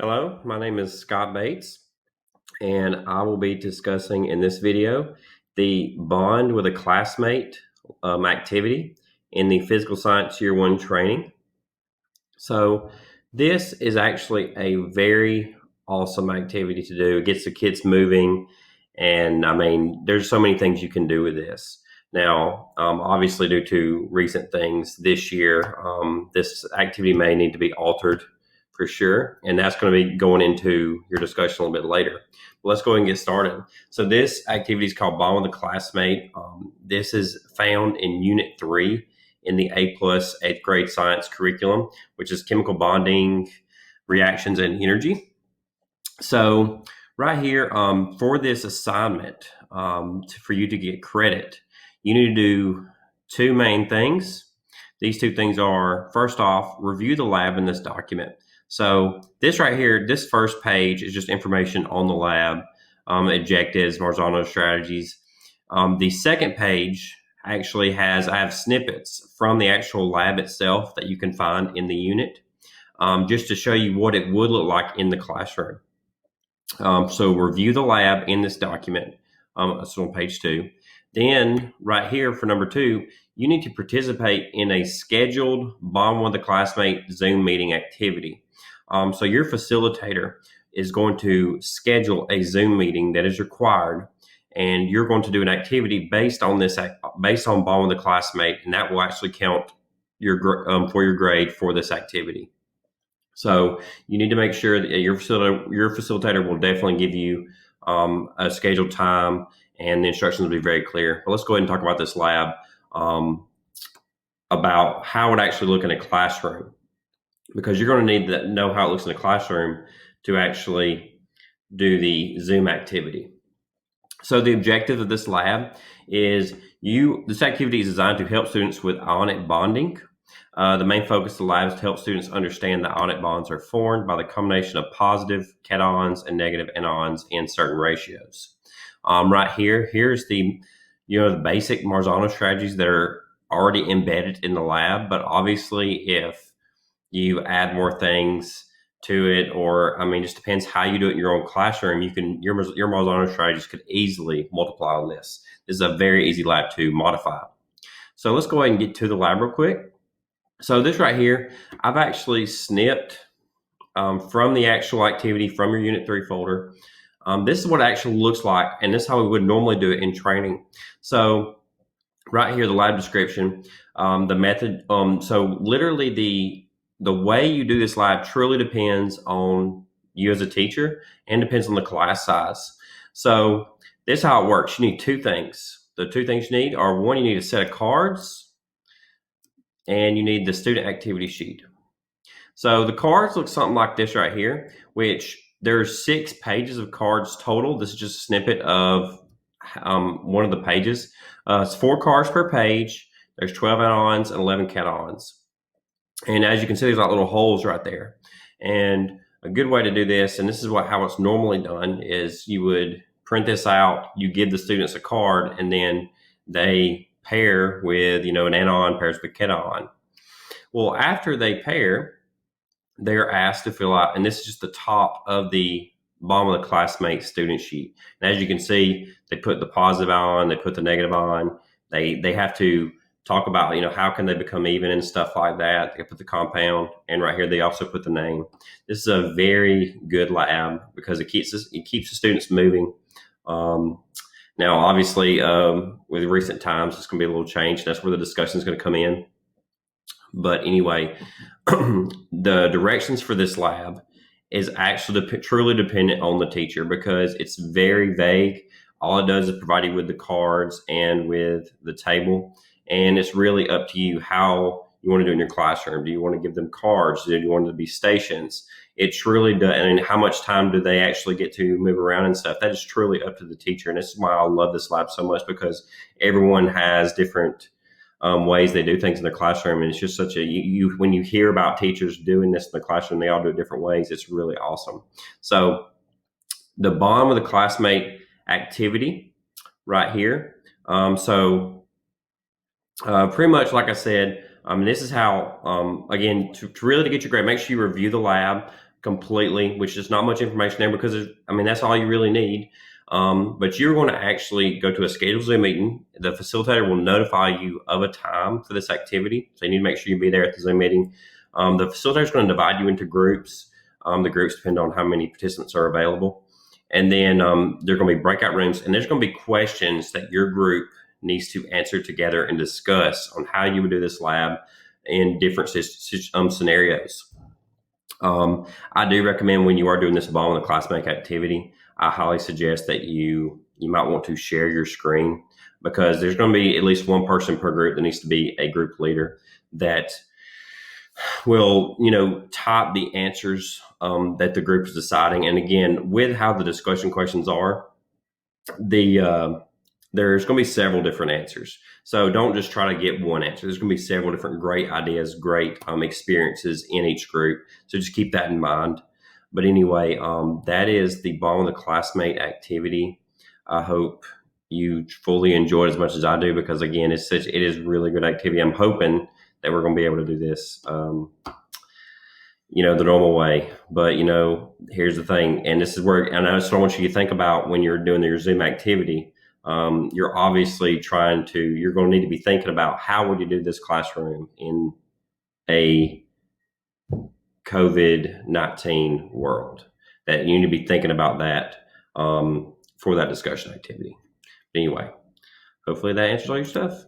Hello, my name is Scott Bates, and I will be discussing in this video the bond with a classmate activity in the physical science year one training. So, this is actually a very awesome activity to do. It gets the kids moving, and there's so many things you can do with this. Now, obviously, due to recent things this year, this activity may need to be altered for sure, and that's going to be going into your discussion a little bit later. But let's go ahead and get started. So, this activity is called Bond with a Classmate. This is found in Unit 3 in the A plus 8th grade science curriculum, which is chemical bonding, reactions, and energy. So, right here for this assignment, for you to get credit, you need to do two main things. These two things are, first off, review the lab in this document. So, this right here, this first page is just information on the lab, objectives, Marzano strategies. The second page actually I have snippets from the actual lab itself that you can find in the unit, just to show you what it would look like in the classroom. So review the lab in this document. It's on page 2. Then right here for number 2, you need to participate in a scheduled Bond with a Classmate Zoom meeting activity. So your facilitator is going to schedule a Zoom meeting that is required, and you're going to do an activity based on Bond with a Classmate, and that will actually count for your grade for this activity. So you need to make sure that your facilitator will definitely give you a scheduled time, and the instructions will be very clear. But let's go ahead and talk about this lab, about how it actually look in a classroom, because you're going to need to know how it looks in a classroom to actually do the Zoom activity. So the objective of this lab is this activity is designed to help students with ionic bonding. The main focus of the lab is to help students understand that ionic bonds are formed by the combination of positive cations and negative anions in certain ratios. Right here's the basic Marzano strategies that are already embedded in the lab, but obviously if you add more things to it, or just depends how you do it in your own classroom, your Marzano strategies could easily multiply on this. This is a very easy lab to modify. So let's go ahead and get to the lab real quick. So this right here, I've actually snipped from the actual activity from your Unit 3 folder. This is what it actually looks like, and this is how we would normally do it in training. So right here, the lab description, the method. So literally the way you do this lab truly depends on you as a teacher and depends on the class size. So this is how it works. You need two things. The two things you need are, one, you need a set of cards, and you need the student activity sheet. So the cards look something like this right here, which there's 6 pages of cards total. This is just a snippet of one of the pages. It's 4 cards per page. There's 12 anions and 11 cations. And as you can see, there's like little holes right there. And a good way to do this, and this is how it's normally done, is you would print this out, you give the students a card, and then they pair with, an anion pairs with a cation. Well, after they pair, they're asked to fill out, and this is just the top of the bottom of the Classmate student sheet. And as you can see, they put the positive on, they put the negative on. They have to talk about, how can they become even and stuff like that. They put the compound, and right here they also put the name. This is a very good lab because it keeps the students moving. Now, obviously, with recent times, it's going to be a little change. That's where the discussion is going to come in. But anyway, the directions for this lab is actually truly dependent on the teacher because it's very vague. All it does is provide you with the cards and with the table. And it's really up to you how you want to do it in your classroom. Do you want to give them cards? Do you want it to be stations? It truly does. And how much time do they actually get to move around and stuff? That is truly up to the teacher. And this is why I love this lab so much, because everyone has different ways they do things in the classroom. And it's just such when you hear about teachers doing this in the classroom, they all do it different ways. It's really awesome. So the Bond with a Classmate activity right here. Pretty much like I said, this is how, again, to really get your grade, make sure you review the lab. completely, which is not much information there because that's all you really need. But you're going to actually go to a scheduled Zoom meeting. The facilitator will notify you of a time for this activity, so you need to make sure you be there at the Zoom meeting. The facilitator is going to divide you into groups. The groups depend on how many participants are available, and then there are going to be breakout rooms, and there's going to be questions that your group needs to answer together and discuss on how you would do this lab in different scenarios. I do recommend when you are doing this ball in the Classmate activity, I highly suggest that you might want to share your screen, because there's going to be at least one person per group that needs to be a group leader that will, type the answers that the group is deciding. And again, with how the discussion questions are, there's going to be several different answers. So don't just try to get one answer. There's going to be several different great ideas, great experiences in each group. So just keep that in mind. But anyway, that is the Ball in the Classmate activity. I hope you fully enjoy it as much as I do, because again, it is really good activity. I'm hoping that we're going to be able to do this, the normal way. But here's the thing, and this is where, and I just want you to think about when you're doing your Zoom activity. You're obviously you're going to need to be thinking about how would you do this classroom in a COVID-19 world. That you need to be thinking about that for that discussion activity. Anyway, hopefully that answers all your stuff.